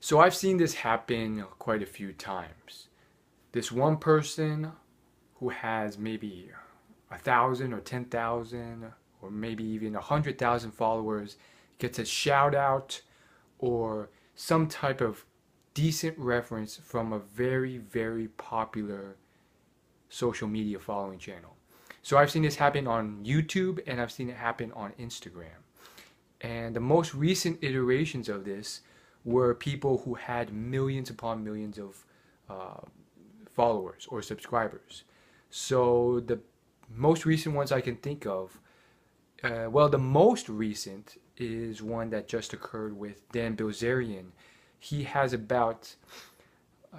So I've seen this happen quite a few times. This one person who has maybe 1,000 or 10,000 or maybe even 100,000 followers gets a shout out or some type of decent reference from a very, very popular social media following channel. So I've seen this happen on YouTube and I've seen it happen on Instagram. And the most recent iterations of this were people who had millions upon millions of uh, followers or subscribers. So the most recent ones I can think of, well, the most recent is one that just occurred with Dan Bilzerian. He has about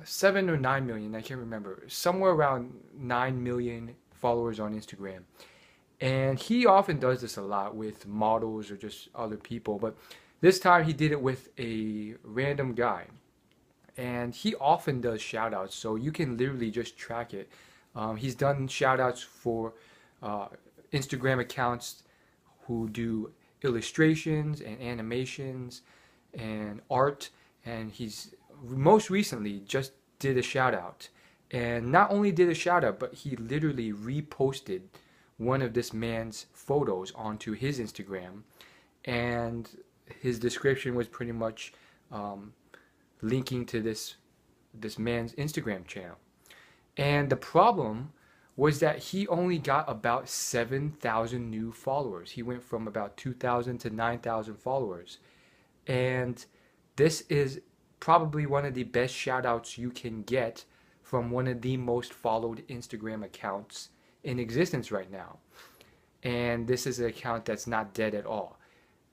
7 or 9 million, I can't remember, somewhere around 9 million followers on Instagram. And he often does this a lot with models or just other people, but this time he did it with a random guy. And he often does shout outs, so you can literally just track it. He's done shout outs for uh, Instagram accounts who do illustrations and animations and art, and he's most recently just did a shout out. And not only did a shout out, but he literally reposted one of this man's photos onto his Instagram, and his description was pretty much linking to this man's Instagram channel. And the problem was that he only got about 7,000 new followers. He went from about 2,000 to 9,000 followers. And this is probably one of the best shout outs you can get from one of the most followed Instagram accounts in existence right now. And this is an account that's not dead at all.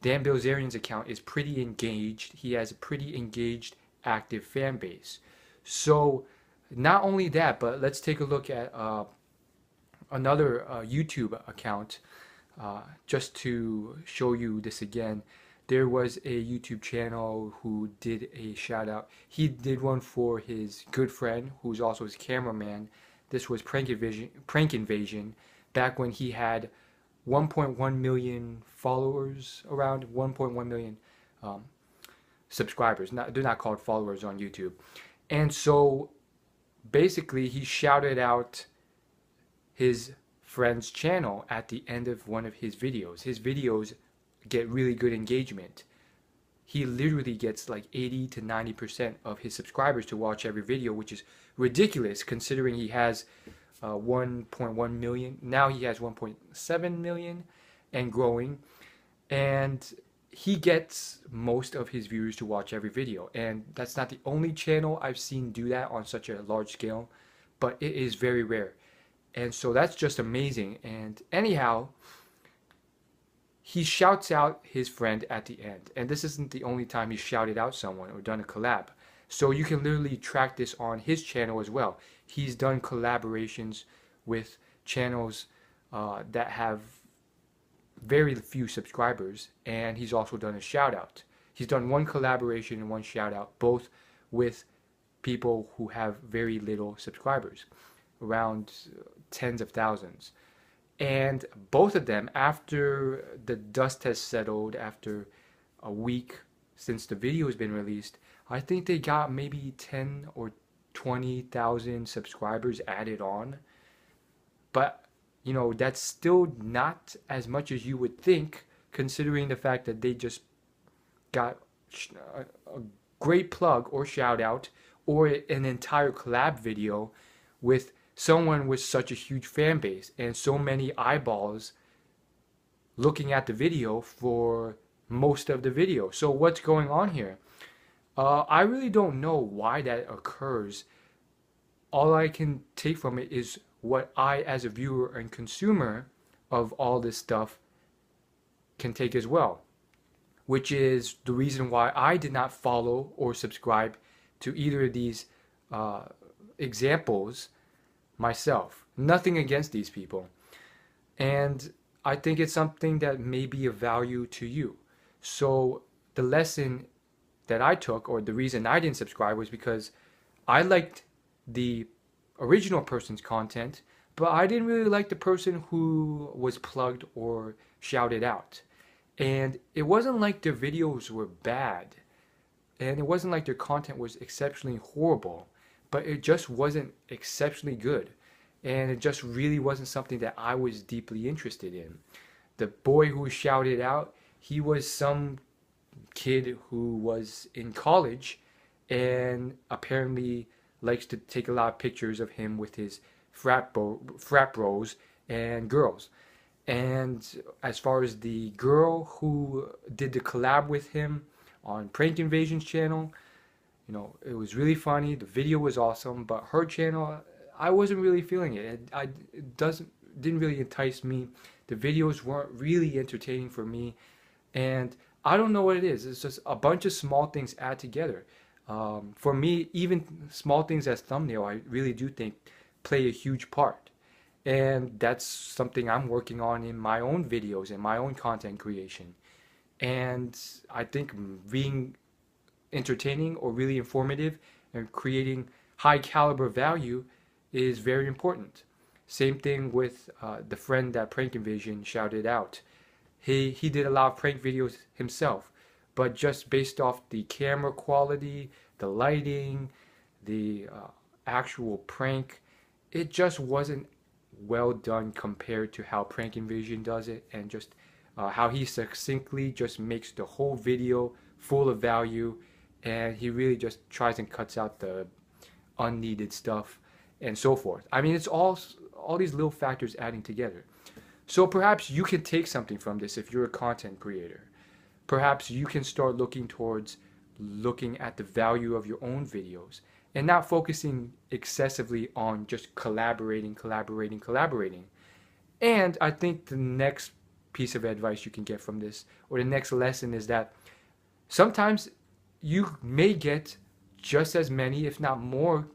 Dan Bilzerian's account is pretty engaged. He has a pretty engaged, active fan base. So not only that, but let's take a look at another YouTube account just to show you this again. There was a YouTube channel who did a shout out. He did one for his good friend, who's also his cameraman. This was Prank Invasion, back when he had 1.1 million followers, around 1.1 million subscribers. They're not called followers on YouTube. And so basically he shouted out his friend's channel at the end of one of his videos. His videos get really good engagement. He literally gets like 80 to 90% of his subscribers to watch every video, which is ridiculous considering he has 1.1 million. Now he has 1.7 million and growing. And he gets most of his viewers to watch every video. And that's not the only channel I've seen do that on such a large scale, but it is very rare. And so that's just amazing. And anyhow, he shouts out his friend at the end. And this isn't the only time he shouted out someone or done a collab. So you can literally track this on his channel as well. He's done collaborations with channels that have very few subscribers, and he's also done a shout out. He's done one collaboration and one shout out, both with people who have very little subscribers, around tens of thousands. And both of them, after the dust has settled, after a week since the video has been released, I think they got maybe 10 or 20,000 subscribers added on. But, you know, that's still not as much as you would think, considering the fact that they just got a great plug or shout out or an entire collab video with someone with such a huge fan base and so many eyeballs looking at the video for most of the video. So what's going on here? I really don't know why that occurs. All I can take from it is what I, as a viewer and consumer of all this stuff, can take as well, which is the reason why I did not follow or subscribe to either of these examples myself. Nothing against these people. And I think it's something that may be of value to you. So the lesson that I took, or the reason I didn't subscribe, was because I liked the original person's content, but I didn't really like the person who was plugged or shouted out. And it wasn't like their videos were bad. and it wasn't like their content was exceptionally horrible, but it just wasn't exceptionally good. And it just really wasn't something that I was deeply interested in. The boy who shouted out, he was some kid who was in college and apparently likes to take a lot of pictures of him with his frat bros and girls. And as far as the girl who did the collab with him on Prank Invasion's channel, you know, it was really funny. The video was awesome, but her channel, I wasn't really feeling it. Didn't really entice me. The videos weren't really entertaining for me, and I don't know what it is. It's just a bunch of small things add together. For me, even small things as thumbnail, I really do think play a huge part. And that's something I'm working on in my own videos and my own content creation. And I think being entertaining or really informative and creating high caliber value is very important. Same thing with the friend that Prank Invasion shouted out. He did a lot of prank videos himself, but just based off the camera quality, the lighting, the actual prank, it just wasn't well done compared to how Prank Invasion does it, and just how he succinctly just makes the whole video full of value, and he really just tries and cuts out the unneeded stuff and so forth. I mean, it's all these little factors adding together. So perhaps you can take something from this if you're a content creator. Perhaps you can start looking at the value of your own videos and not focusing excessively on just collaborating. And I think the next piece of advice you can get from this, or the next lesson, is that sometimes you may get just as many, if not more,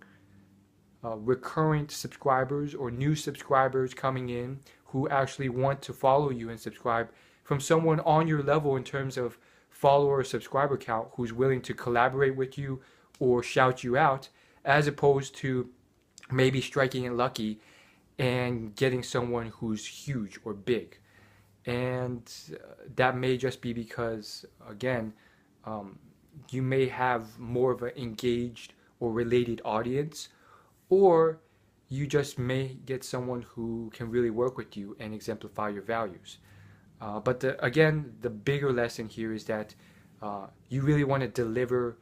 recurrent subscribers or new subscribers coming in who actually want to follow you and subscribe from someone on your level in terms of follower or subscriber count, who's willing to collaborate with you or shout you out, as opposed to maybe striking it lucky and getting someone who's huge or big. And that may just be because, again, you may have more of an engaged or related audience, or you just may get someone who can really work with you and exemplify your values. But again, the bigger lesson here is that you really want to deliver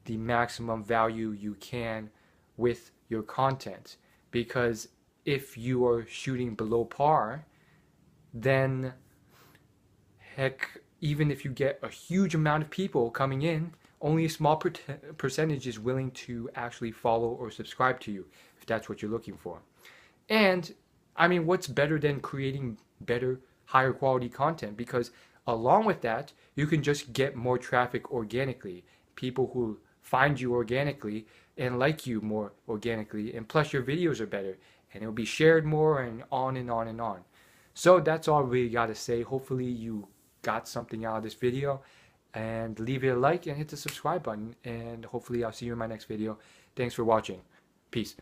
the maximum value you can with your content, because if you are shooting below par, then heck, even if you get a huge amount of people coming in, only a small percentage is willing to actually follow or subscribe to you, if that's what you're looking for. And I mean, what's better than creating better, higher quality content? Because along with that, you can just get more traffic organically, people who find you organically and like you more organically, and plus your videos are better and it'll be shared more, and on and on and on. So that's all we gotta say. Hopefully you got something out of this video, and leave it a like and hit the subscribe button, and hopefully I'll see you in my next video. Thanks for watching. Peace.